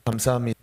감사합니다.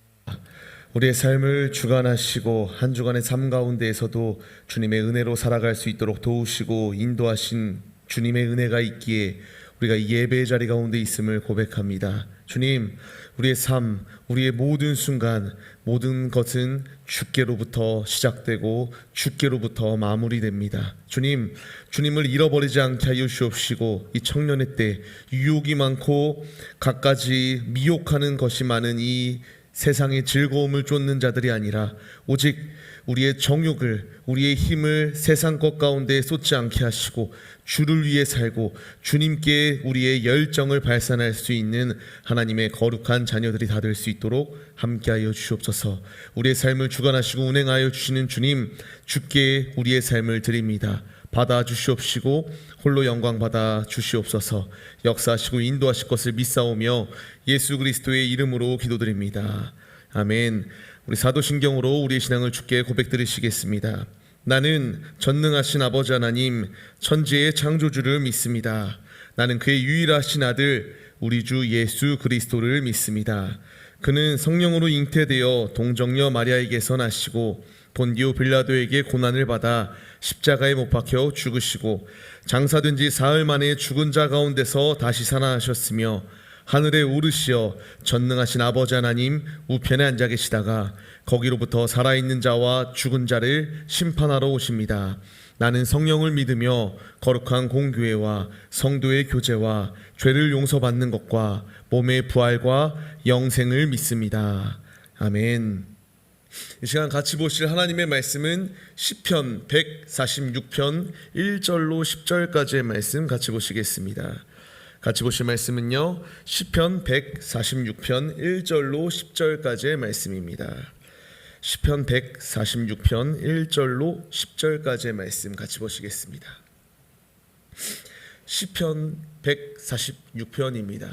우리의 삶을 주관하시고 한 주간의 삶 가운데에서도 주님의 은혜로 살아갈 수 있도록 도우시고 인도하신 주님의 은혜가 있기에 우리가 이 예배의 자리 가운데 있음을 고백합니다. 주님, 우리의 삶, 우리의 모든 순간, 모든 것은 주께로부터 시작되고 주께로부터 마무리됩니다. 주님, 주님을 잃어버리지 않게 하여 주옵시고 이 청년의 때 유혹이 많고 갖가지 미혹하는 것이 많은 이 세상의 즐거움을 쫓는 자들이 아니라 오직 우리의 정욕을, 우리의 힘을 세상 것 가운데 쏟지 않게 하시고 주를 위해 살고 주님께 우리의 열정을 발산할 수 있는 하나님의 거룩한 자녀들이 다 될 수 있도록 함께하여 주옵소서. 우리의 삶을 주관하시고 운행하여 주시는 주님, 주께 우리의 삶을 드립니다. 받아 주시옵시고 홀로 영광 받아 주시옵소서. 역사하시고 인도하실 것을 믿사오며 예수 그리스도의 이름으로 기도드립니다. 아멘. 우리 사도신경으로 우리의 신앙을 주께 고백드리시겠습니다. 나는 전능하신 아버지 하나님 천지의 창조주를 믿습니다. 나는 그의 유일하신 아들 우리 주 예수 그리스도를 믿습니다. 그는 성령으로 잉태되어 동정녀 마리아에게서 나시고 본디오 빌라도에게 고난을 받아 십자가에 못 박혀 죽으시고 장사된 지 사흘 만에 죽은 자 가운데서 다시 살아나셨으며 하늘에 오르시어 전능하신 아버지 하나님 우편에 앉아 계시다가 거기로부터 살아있는 자와 죽은 자를 심판하러 오십니다. 나는 성령을 믿으며 거룩한 공교회와 성도의 교제와 죄를 용서받는 것과 몸의 부활과 영생을 믿습니다. 아멘. 이 시간 같이 보실 하나님의 말씀은 시편 146편 1절로 10절까지의 말씀 같이 보시겠습니다. 같이 보실 말씀은요, 시편 146편 1절로 10절까지의 말씀입니다. 시편 146편 1절로 10절까지의 말씀 같이 보시겠습니다. 시편 146편입니다.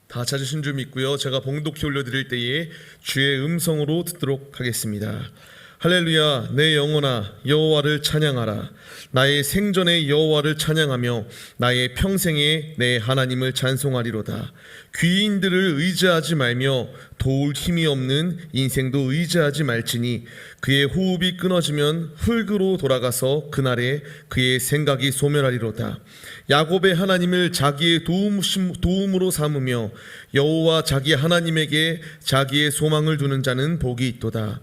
다 찾으신 줄 믿고요, 제가 봉독히 올려드릴 때에 주의 음성으로 듣도록 하겠습니다. 할렐루야, 내 영혼아 여호와를 찬양하라. 나의 생전에 여호와를 찬양하며 나의 평생에 내 하나님을 찬송하리로다. 귀인들을 의지하지 말며 도울 힘이 없는 인생도 의지하지 말지니 그의 호흡이 끊어지면 흙으로 돌아가서 그날에 그의 생각이 소멸하리로다. 야곱의 하나님을 자기의 도움으로 삼으며 여호와 자기 하나님에게 자기의 소망을 두는 자는 복이 있도다.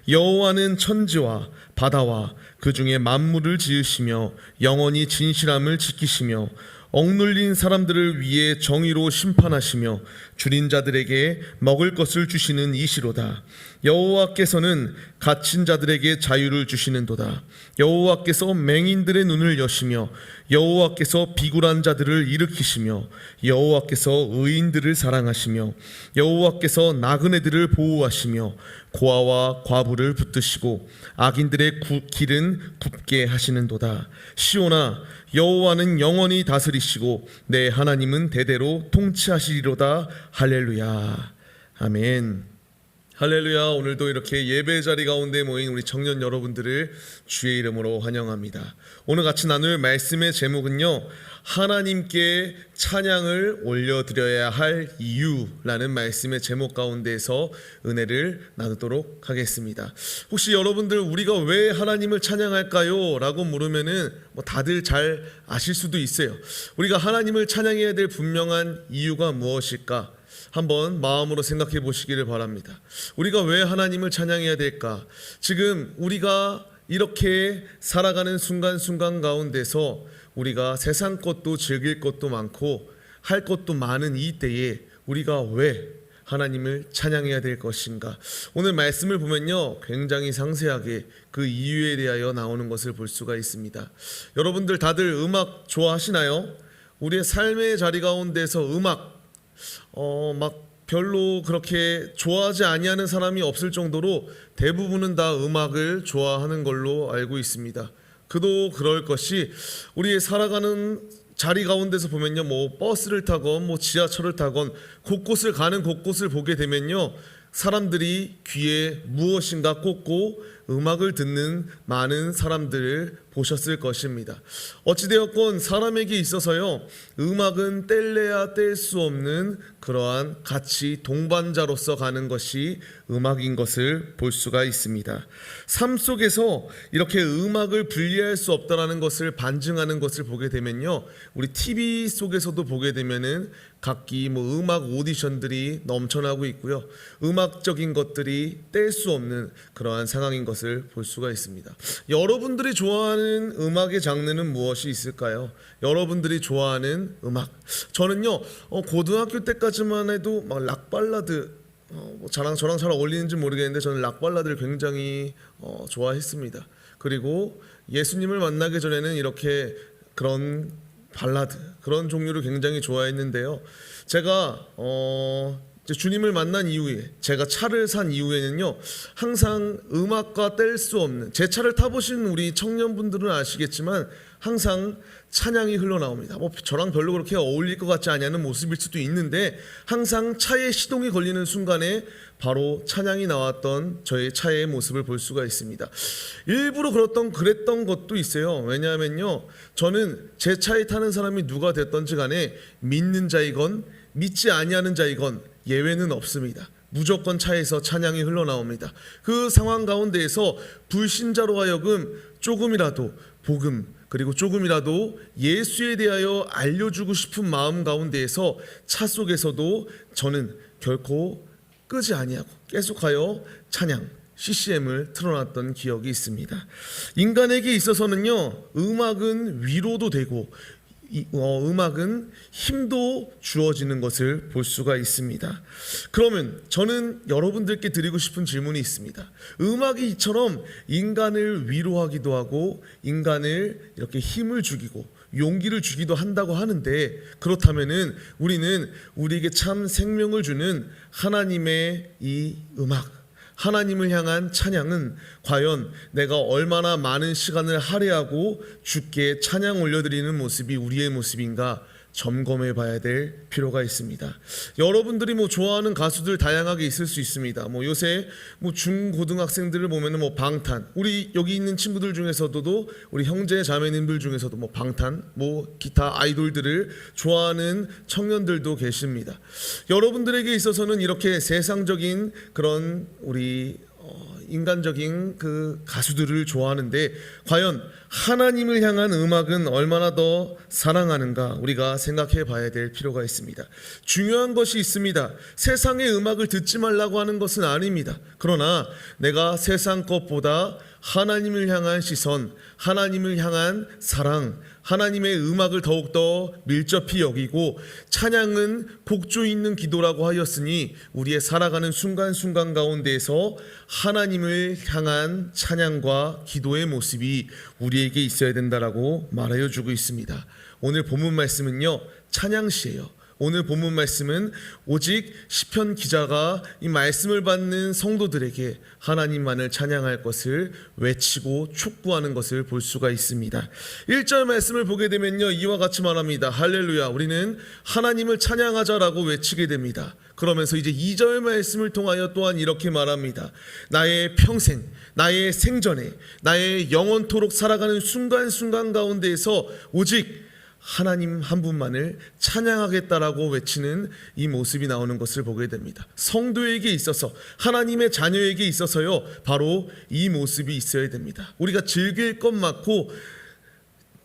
여호와는 천지와 바다와 그 중에 만물을 지으시며 영원히 진실함을 지키시며 억눌린 사람들을 위해 정의로 심판하시며 줄인 자들에게 먹을 것을 주시는 이시로다. 여호와께서는 갇힌 자들에게 자유를 주시는도다. 여호와께서 맹인들의 눈을 여시며 여호와께서 비굴한 자들을 일으키시며 여호와께서 의인들을 사랑하시며 여호와께서 나그네들을 보호하시며 고아와 과부를 붙드시고 악인들의 길은 굽게 하시는도다. 시온아, 여호와는 영원히 다스리시고 내 하나님은 대대로 통치하시리로다. 할렐루야. 아멘. 할렐루야. 오늘도 이렇게 예배 자리 가운데 모인 우리 청년 여러분들을 주의 이름으로 환영합니다. 오늘 같이 나눌 말씀의 제목은요, 하나님께 찬양을 올려드려야 할 이유라는 말씀의 제목 가운데에서 은혜를 나누도록 하겠습니다. 혹시 여러분들 우리가 왜 하나님을 찬양할까요? 라고 물으면은 다들 잘 아실 수도 있어요. 우리가 하나님을 찬양해야 될 분명한 이유가 무엇일까? 한번 마음으로 생각해 보시기를 바랍니다. 우리가 왜 하나님을 찬양해야 될까? 지금 우리가 이렇게 살아가는 순간순간 가운데서 우리가 세상 것도 즐길 것도 많고 할 것도 많은 이 때에 우리가 왜 하나님을 찬양해야 될 것인가? 오늘 말씀을 보면요, 굉장히 상세하게 그 이유에 대하여 나오는 것을 볼 수가 있습니다. 여러분들 다들 음악 좋아하시나요? 우리의 삶의 자리 가운데서 음악 막 별로 그렇게 좋아하지 아니하는 사람이 없을 정도로 대부분은 다 음악을 좋아하는 걸로 알고 있습니다. 그도 그럴 것이 우리의 살아가는 자리 가운데서 보면요, 버스를 타건 지하철을 타건 곳곳을 가는 곳곳을 보게 되면요, 사람들이 귀에 무엇인가 꽂고 음악을 듣는 많은 사람들을 보셨을 것입니다. 어찌되었건 사람에게 있어서요, 음악은 뗄래야 뗄 수 없는 그러한 같이 동반자로서 가는 것이 음악인 것을 볼 수가 있습니다. 삶 속에서 이렇게 음악을 분리할 수 없다라는 것을 반증하는 것을 보게 되면요, 우리 TV 속에서도 보게 되면은 각기 음악 오디션들이 넘쳐나고 있고요, 음악적인 것들이 뗄 수 없는 그러한 상황인 것을 볼 수가 있습니다. 여러분들이 좋아하는 음악의 장르는 무엇이 있을까요? 여러분들이 좋아하는 음악. 저는요, 고등학교 때까지만 해도 막 락발라드, 저랑 잘 어울리는지 모르겠는데 저는 락발라드를 굉장히 좋아했습니다. 그리고 예수님을 만나기 전에는 이렇게 그런 발라드, 그런 종류를 굉장히 좋아했는데요. 제가 이제 주님을 만난 이후에, 제가 차를 산 이후에는요, 항상 음악과 뗄 수 없는, 제 차를 타보신 우리 청년분들은 아시겠지만 항상 찬양이 흘러나옵니다. 저랑 별로 그렇게 어울릴 것 같지 않냐는 모습일 수도 있는데, 항상 차에 시동이 걸리는 순간에 바로 찬양이 나왔던 저의 차의 모습을 볼 수가 있습니다. 일부러 그랬던 것도 있어요. 왜냐하면요, 저는 제 차에 타는 사람이 누가 됐던지 간에 믿는 자이건 믿지 아니하는 자이건 예외는 없습니다. 무조건 차에서 찬양이 흘러나옵니다. 그 상황 가운데에서 불신자로 하여금 조금이라도 복음, 그리고 조금이라도 예수에 대하여 알려주고 싶은 마음 가운데에서 차 속에서도 저는 결코 끄지 아니하고 계속하여 찬양, CCM을 틀어놨던 기억이 있습니다. 인간에게 있어서는요, 음악은 위로도 되고 음악은 힘도 주어지는 것을 볼 수가 있습니다. 그러면 저는 여러분들께 드리고 싶은 질문이 있습니다. 음악이 이처럼 인간을 위로하기도 하고 인간을 이렇게 힘을 주기고 용기를 주기도 한다고 하는데, 그렇다면은 우리는 우리에게 참 생명을 주는 하나님의 이 음악, 하나님을 향한 찬양은 과연 내가 얼마나 많은 시간을 할애하고 주께 찬양 올려드리는 모습이 우리의 모습인가 점검해 봐야 될 필요가 있습니다. 여러분들이 좋아하는 가수들 다양하게 있을 수 있습니다. 요새 중고등학생들을 보면은 방탄, 우리 여기 있는 친구들 중에서도 우리 형제 자매님들 중에서도 방탄, 기타 아이돌들을 좋아하는 청년들도 계십니다. 여러분들에게 있어서는 이렇게 세상적인 그런 우리 인간적인 그 가수들을 좋아하는데, 과연 하나님을 향한 음악은 얼마나 더 사랑하는가 우리가 생각해 봐야 될 필요가 있습니다. 중요한 것이 있습니다. 세상의 음악을 듣지 말라고 하는 것은 아닙니다. 그러나 내가 세상 것보다 하나님을 향한 시선, 하나님을 향한 사랑, 하나님의 음악을 더욱더 밀접히 여기고, 찬양은 곡조 있는 기도라고 하였으니 우리의 살아가는 순간순간 가운데에서 하나님을 향한 찬양과 기도의 모습이 우리에게 있어야 된다라고 말하여 주고 있습니다. 오늘 본문 말씀은요, 찬양시예요. 오늘 본문 말씀은 오직 시편 기자가 이 말씀을 받는 성도들에게 하나님만을 찬양할 것을 외치고 촉구하는 것을 볼 수가 있습니다. 1절 말씀을 보게 되면요, 이와 같이 말합니다. 할렐루야, 우리는 하나님을 찬양하자라고 외치게 됩니다. 그러면서 이제 2절 말씀을 통하여 또한 이렇게 말합니다. 나의 평생, 나의 생전에, 나의 영원토록 살아가는 순간순간 가운데에서 오직 하나님 한 분만을 찬양하겠다라고 외치는 이 모습이 나오는 것을 보게 됩니다. 성도에게 있어서, 하나님의 자녀에게 있어서요, 바로 이 모습이 있어야 됩니다. 우리가 즐길 것 많고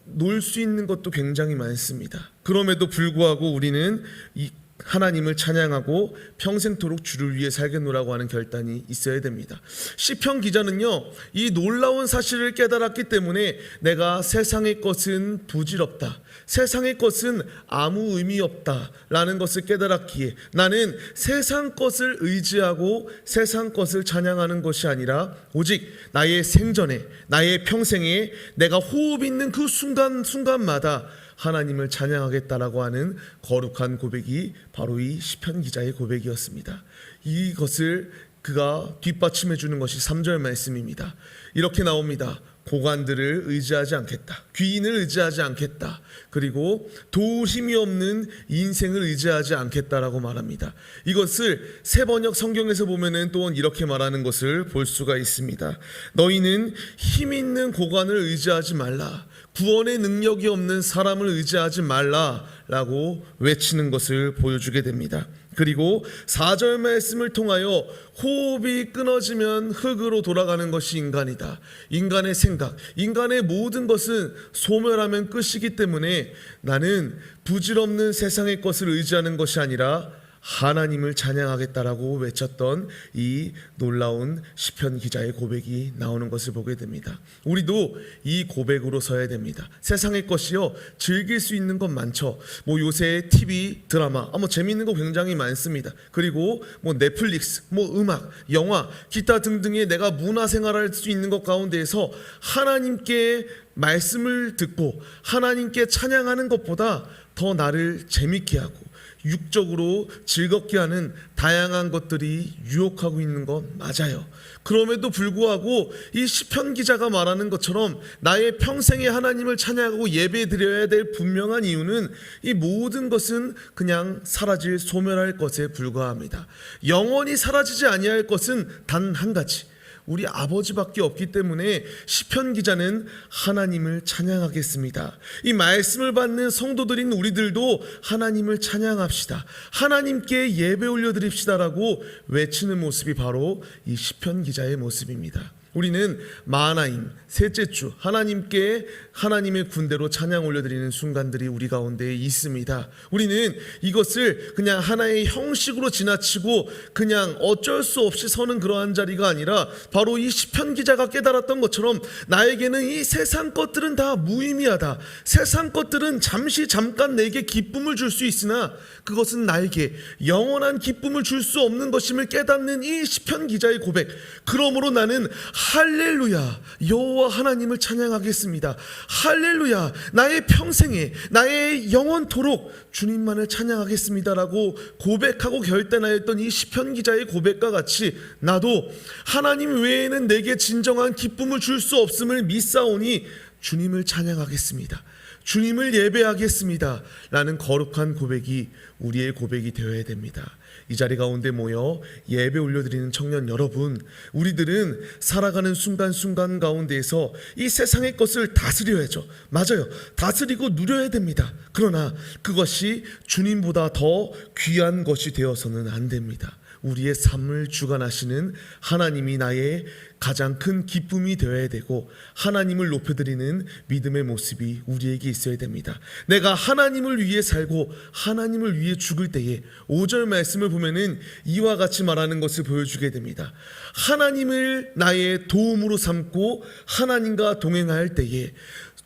놀 수 있는 것도 굉장히 많습니다. 그럼에도 불구하고 우리는 이 하나님을 찬양하고 평생토록 주를 위해 살겠노라고 하는 결단이 있어야 됩니다. 시편 기자는요, 이 놀라운 사실을 깨달았기 때문에 내가 세상의 것은 부질없다, 세상의 것은 아무 의미 없다라는 것을 깨달았기에 나는 세상 것을 의지하고 세상 것을 찬양하는 것이 아니라 오직 나의 생전에, 나의 평생에 내가 호흡 있는 그 순간마다 하나님을 찬양하겠다라고 하는 거룩한 고백이 바로 이 시편 기자의 고백이었습니다. 이것을 그가 뒷받침해 주는 것이 3절 말씀입니다. 이렇게 나옵니다. 고관들을 의지하지 않겠다. 귀인을 의지하지 않겠다. 그리고 도울 힘이 없는 인생을 의지하지 않겠다라고 말합니다. 이것을 새번역 성경에서 보면은 또 이렇게 말하는 것을 볼 수가 있습니다. 너희는 힘 있는 고관을 의지하지 말라. 구원의 능력이 없는 사람을 의지하지 말라라고 외치는 것을 보여주게 됩니다. 그리고 4절 말씀을 통하여 호흡이 끊어지면 흙으로 돌아가는 것이 인간이다. 인간의 생각, 인간의 모든 것은 소멸하면 끝이기 때문에 나는 부질없는 세상의 것을 의지하는 것이 아니라 하나님을 찬양하겠다라고 외쳤던 이 놀라운 시편 기자의 고백이 나오는 것을 보게 됩니다. 우리도 이 고백으로 서야 됩니다. 세상의 것이요, 즐길 수 있는 것 많죠. 요새 TV, 드라마, 재미있는 거 굉장히 많습니다. 그리고 넷플릭스, 음악, 영화, 기타 등등의 내가 문화생활할 수 있는 것 가운데에서 하나님께 말씀을 듣고 하나님께 찬양하는 것보다 더 나를 재밌게 하고 육적으로 즐겁게 하는 다양한 것들이 유혹하고 있는 것 맞아요. 그럼에도 불구하고 이 시편 기자가 말하는 것처럼 나의 평생에 하나님을 찬양하고 예배 드려야 될 분명한 이유는 이 모든 것은 그냥 사라질 소멸할 것에 불과합니다. 영원히 사라지지 아니할 것은 단 한 가지, 우리 아버지밖에 없기 때문에 시편 기자는 하나님을 찬양하겠습니다. 이 말씀을 받는 성도들인 우리들도 하나님을 찬양합시다. 하나님께 예배 올려드립시다라고 외치는 모습이 바로 이 시편 기자의 모습입니다. 우리는 마하나임, 셋째 주 하나님께 하나님의 군대로 찬양 올려드리는 순간들이 우리 가운데 있습니다. 우리는 이것을 그냥 하나의 형식으로 지나치고 그냥 어쩔 수 없이 서는 그러한 자리가 아니라 바로 이 시편 기자가 깨달았던 것처럼 나에게는 이 세상 것들은 다 무의미하다. 세상 것들은 잠깐 내게 기쁨을 줄 수 있으나 그것은 나에게 영원한 기쁨을 줄 수 없는 것임을 깨닫는 이 시편 기자의 고백. 그러므로 나는 할렐루야, 여호와 하나님을 찬양하겠습니다. 할렐루야, 나의 평생에 나의 영원토록 주님만을 찬양하겠습니다라고 고백하고 결단하였던 이 시편 기자의 고백과 같이 나도 하나님 외에는 내게 진정한 기쁨을 줄 수 없음을 믿사오니 주님을 찬양하겠습니다. 주님을 예배하겠습니다 라는 거룩한 고백이 우리의 고백이 되어야 됩니다. 이 자리 가운데 모여 예배 올려드리는 청년 여러분, 우리들은 살아가는 순간순간 가운데에서 이 세상의 것을 다스려야죠. 맞아요, 다스리고 누려야 됩니다. 그러나 그것이 주님보다 더 귀한 것이 되어서는 안 됩니다. 우리의 삶을 주관하시는 하나님이 나의 가장 큰 기쁨이 되어야 되고 하나님을 높여드리는 믿음의 모습이 우리에게 있어야 됩니다. 내가 하나님을 위해 살고 하나님을 위해 죽을 때에 5절 말씀을 보면은 이와 같이 말하는 것을 보여주게 됩니다. 하나님을 나의 도움으로 삼고 하나님과 동행할 때에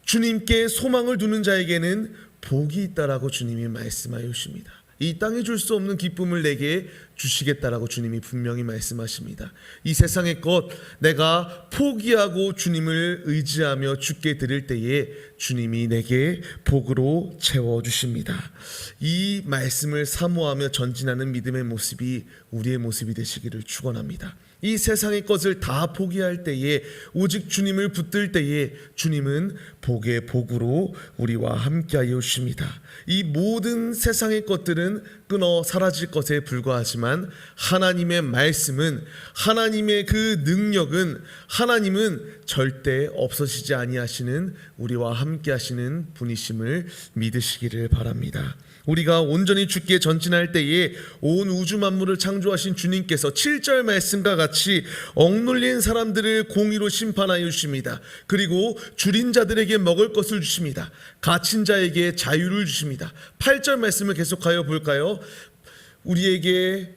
주님께 소망을 두는 자에게는 복이 있다라고 주님이 말씀하여 주십니다. 이 땅에 줄 수 없는 기쁨을 내게 주시겠다라고 주님이 분명히 말씀하십니다. 이 세상의 것 내가 포기하고 주님을 의지하며 주께 드릴 때에 주님이 내게 복으로 채워주십니다. 이 말씀을 사모하며 전진하는 믿음의 모습이 우리의 모습이 되시기를 축원합니다. 이 세상의 것을 다 포기할 때에 오직 주님을 붙들 때에 주님은 복의 복으로 우리와 함께하여 주십니다. 이 모든 세상의 것들은 끊어 사라질 것에 불과하지만 하나님의 말씀은, 하나님의 그 능력은, 하나님은 절대 없어지지 아니하시는 우리와 함께하시는 분이심을 믿으시기를 바랍니다. 우리가 온전히 주께 전진할 때에 온 우주 만물을 창조하신 주님께서 7절 말씀과 같이 억눌린 사람들을 공의로 심판하여 주십니다. 그리고 줄인 자들에게 먹을 것을 주십니다. 갇힌 자에게 자유를 주십니다. 8절 말씀을 계속하여 볼까요? 우리에게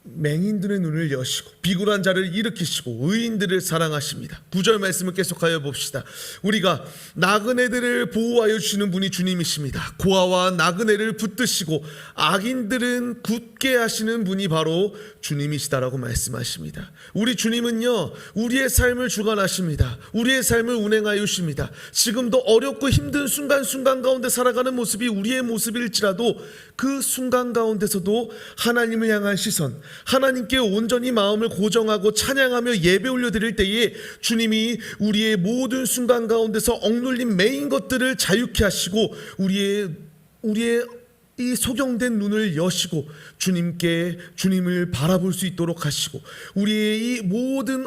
맹인들의 눈을 여시고 비굴한 자를 일으키시고 의인들을 사랑하십니다. 9절 말씀을 계속하여 봅시다. 우리가 나그네들을 보호하여 주시는 분이 주님이십니다. 고아와 나그네를 붙드시고 악인들은 굳게 하시는 분이 바로 주님이시다라고 말씀하십니다. 우리 주님은요, 우리의 삶을 주관하십니다. 우리의 삶을 운행하여 주십니다. 지금도 어렵고 힘든 순간순간 가운데 살아가는 모습이 우리의 모습일지라도 그 순간 가운데서도 하나님을 향한 시선, 하나님께 온전히 마음을 고정하고 찬양하며 예배 올려드릴 때에 주님이 우리의 모든 순간 가운데서 억눌린 매인 것들을 자유케 하시고 우리의 이 소경된 눈을 여시고 주님을 바라볼 수 있도록 하시고 우리의 이 모든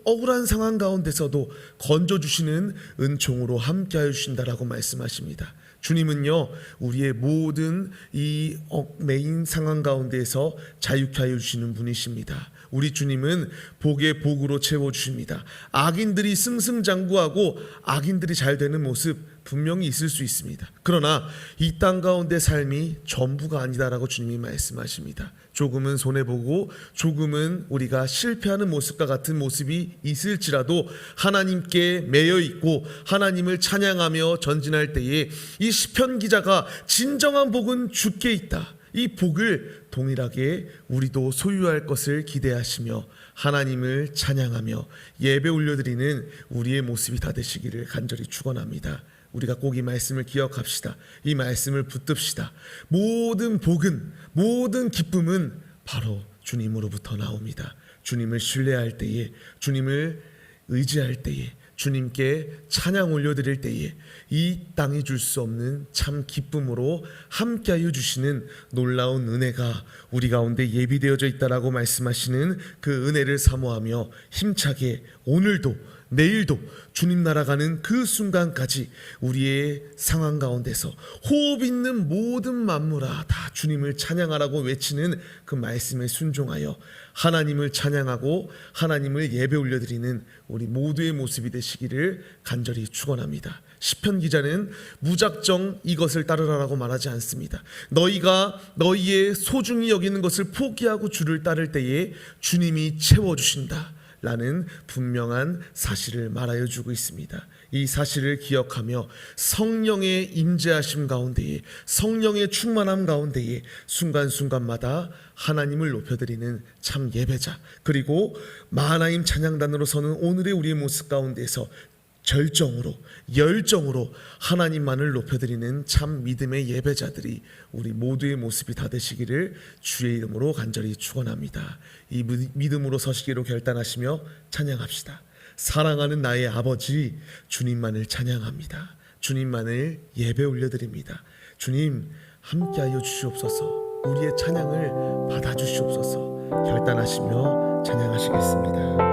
억울한 상황 가운데서도 건져주시는 은총으로 함께하여 주신다라고 말씀하십니다. 주님은요, 우리의 모든 이 얽매인 상황 가운데에서 자유케 하여 주시는 분이십니다. 우리 주님은 복에 복으로 채워주십니다. 악인들이 승승장구하고 악인들이 잘 되는 모습 분명히 있을 수 있습니다. 그러나 이 땅 가운데 삶이 전부가 아니다라고 주님이 말씀하십니다. 조금은 손해보고 조금은 우리가 실패하는 모습과 같은 모습이 있을지라도 하나님께 매여 있고 하나님을 찬양하며 전진할 때에 이 시편 기자가 진정한 복은 주께 있다, 이 복을 동일하게 우리도 소유할 것을 기대하시며 하나님을 찬양하며 예배 올려드리는 우리의 모습이 다 되시기를 간절히 축원합니다. 우리가 꼭 이 말씀을 기억합시다. 이 말씀을 붙듭시다. 모든 복은, 모든 기쁨은 바로 주님으로부터 나옵니다. 주님을 신뢰할 때에, 주님을 의지할 때에, 주님께 찬양 올려드릴 때에 이 땅이 줄 수 없는 참 기쁨으로 함께하여 주시는 놀라운 은혜가 우리 가운데 예비되어져 있다라고 말씀하시는 그 은혜를 사모하며 힘차게 오늘도 내일도 주님 나아가는 그 순간까지 우리의 상황 가운데서 호흡 있는 모든 만물아 다 주님을 찬양하라고 외치는 그 말씀에 순종하여 하나님을 찬양하고 하나님을 예배 올려드리는 우리 모두의 모습이 되시기를 간절히 축원합니다. 시편 기자는 무작정 이것을 따르라라고 말하지 않습니다. 너희가 너희의 소중히 여기는 것을 포기하고 주를 따를 때에 주님이 채워주신다 라는 분명한 사실을 말하여 주고 있습니다. 이 사실을 기억하며 성령의 임재하심 가운데에, 성령의 충만함 가운데에 순간순간마다 하나님을 높여드리는 참 예배자, 그리고 마하나임 찬양단으로 서는 오늘의 우리의 모습 가운데서 절정으로, 열정으로 하나님만을 높여드리는 참 믿음의 예배자들이 우리 모두의 모습이 다 되시기를 주의 이름으로 간절히 축원합니다. 이 믿음으로 서시기로 결단하시며 찬양합시다. 사랑하는 나의 아버지, 주님만을 찬양합니다. 주님만을 예배 올려드립니다. 주님 함께하여 주시옵소서. 우리의 찬양을 받아주시옵소서. 결단하시며 찬양하시겠습니다.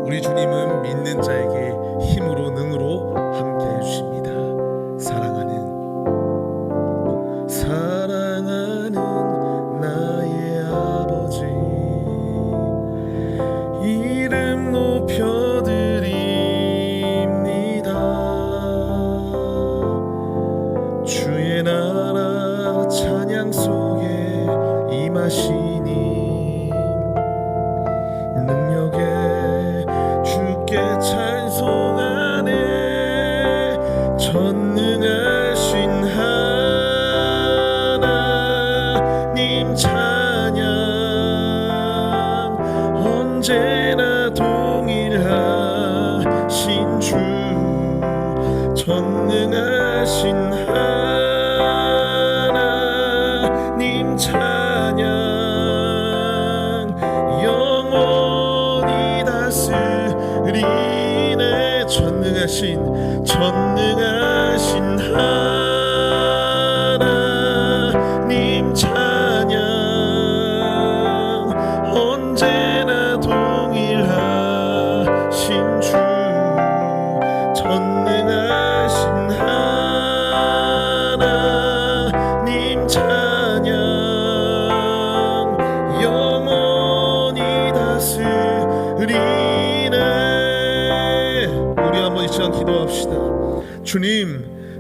우리 주님은 믿는 자에게 힘으로 능으로 함께해 주십니다. 사랑하는 나의 아버지, 이름 높여드립니다. 주의 나라 찬양 속에 임하시니 능력에 주께 찬송하네. 전능하신 하나님 찬양 언제나 동일하신 주. 전능하신 하나님 찬양 영원히 다스리네. 전능하신 하나님 찬양 언제나 동일하신 주. 전능하신 하나님 찬양 영원히 다스리네. 우리 한번 이 시간 기도합시다.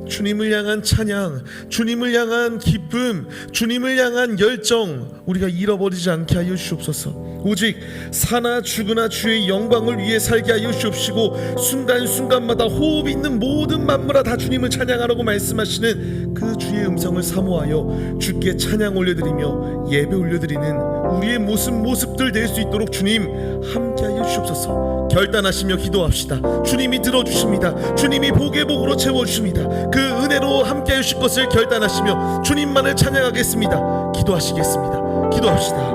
주님을 향한 찬양, 주님을 향한 기쁨, 주님을 향한 열정 우리가 잃어버리지 않게 하여 주옵소서. 오직 사나 죽으나 주의 영광을 위해 살게 하여 주옵시고 순간순간마다 호흡 있는 모든 만물아 다 주님을 찬양하라고 말씀하시는 그 주의 음성을 사모하여 주께 찬양 올려드리며 예배 올려드리는 우리의 모습들 될 수 있도록 주님 함께하여 주옵소서. 결단하시며 기도합시다. 주님이 들어주십니다. 주님이 복의 복으로 채워주십니다. 그 은혜로 함께하여 주실 것을 결단하시며 주님만을 찬양하겠습니다. 기도하시겠습니다. 기도합시다.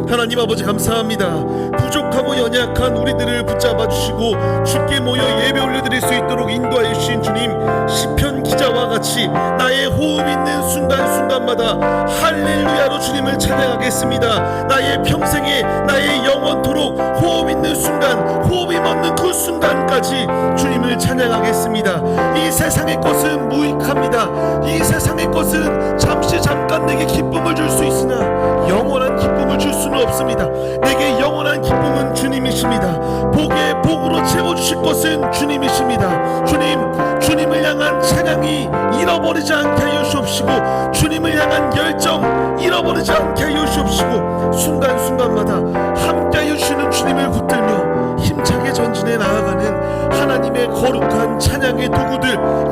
하나님 아버지 감사합니다. 부족하고 연약한 우리들을 붙잡아 주시고 주께 모여 예배 올려드릴 수 있도록 인도하여 주신 주님, 시편 기자와 같이 나의 호흡 있는 순간순간마다 할렐루야로 주님을 찬양하겠습니다. 나의 평생에 나의 영원토록 호흡 있는 순간, 호흡이 멎는 그 순간까지 주님을 찬양하겠습니다. 이 세상의 것은 무익합니다. 이 세상의 것은 잠깐 내게 기쁨을 줄 수 있으나 영원한 기쁨을 줄 수는 없습니다. 내게 영원한 기쁨은 주님이십니다. 복의 복으로 채워주실 것은 주님이십니다. 주님을 향한 찬양이 잃어버리지 않게 하여 주옵시고, 주님을 향한 열정 잃어버리지 않게 하여 주옵시고, 순간순간마다 함께하여 주시는 주님을 붙들며 힘차게 전진해 나아가는 하나님의 거룩한 찬양의 도구들,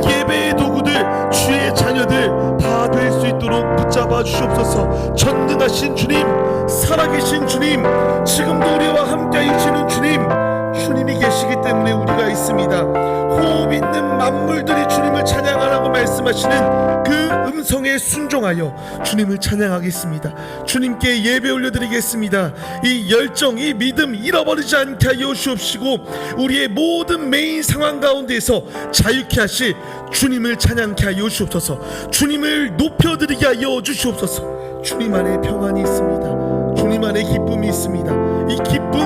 예배의 도구들, 주의 자녀들 다 될 수 있도록 붙잡아 주시옵소서. 전능하신 주님, 살아계신 주님, 지금도 우리와 함께 하시는 주님이 계시기 때문에 우리가 있습니다. 호흡 있는 만물들이 주님을 찬양하라고 말씀하시는 그 음성에 순종하여 주님을 찬양하겠습니다. 주님께 예배 올려드리겠습니다. 이 열정, 이 믿음 잃어버리지 않게 하여 주옵시고, 우리의 모든 메인 상황 가운데서 자유케 하실 주님을 찬양케 하여 주옵소서. 주님을 높여드리게 하여 주시옵소서. 주님 안에 평안이 있습니다. 주님 안에 기쁨이 있습니다. 이 기쁨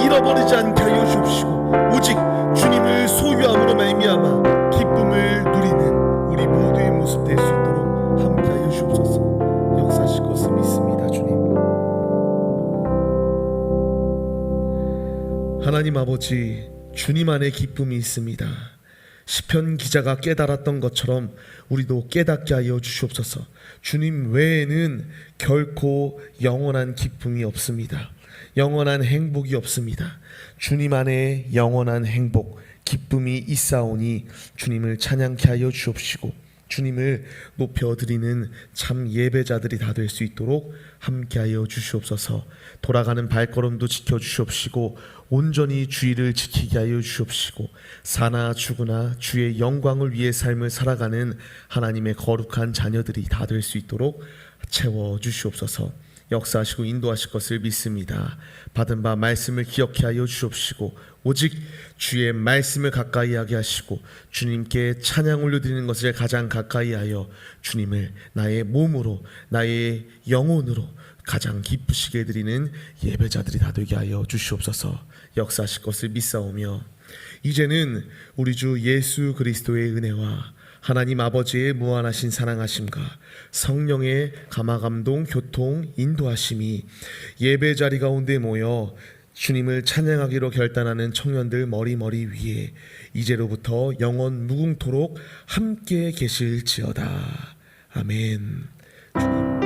잃어버리지 않게 하여 주옵시고, 오직 주님을 소유함으로 말미암아 기쁨을 누리는 우리 모두의 모습 될 수 있도록 함께 하여 주옵소서. 역사하실 것을 믿습니다. 주님, 하나님 아버지, 주님 안에 기쁨이 있습니다. 시편 기자가 깨달았던 것처럼 우리도 깨닫게 하여 주시옵소서. 주님 외에는 결코 영원한 기쁨이 없습니다. 영원한 행복이 없습니다. 주님 안에 영원한 행복, 기쁨이 있사오니 주님을 찬양케 하여 주옵시고, 주님을 높여드리는 참 예배자들이 다 될 수 있도록 함께하여 주시옵소서. 돌아가는 발걸음도 지켜주시옵시고, 온전히 주의를 지키게 하여 주시옵시고, 사나 죽으나 주의 영광을 위해 삶을 살아가는 하나님의 거룩한 자녀들이 다 될 수 있도록 채워주시옵소서. 역사하시고 인도하실 것을 믿습니다. 받은 바 말씀을 기억해 하여 주옵시고, 오직 주의 말씀을 가까이 하게 하시고 주님께 찬양 올려드리는 것을 가장 가까이 하여 주님을 나의 몸으로, 나의 영혼으로 가장 기쁘시게 드리는 예배자들이 다 되게 하여 주시옵소서. 역사하실 것을 믿사오며, 이제는 우리 주 예수 그리스도의 은혜와 하나님 아버지의 무한하신 사랑하심과 성령의 감화감동 교통 인도하심이 예배 자리 가운데 모여 주님을 찬양하기로 결단하는 청년들 머리 위에 이제로부터 영원 무궁토록 함께 계실지어다. 아멘. 주님.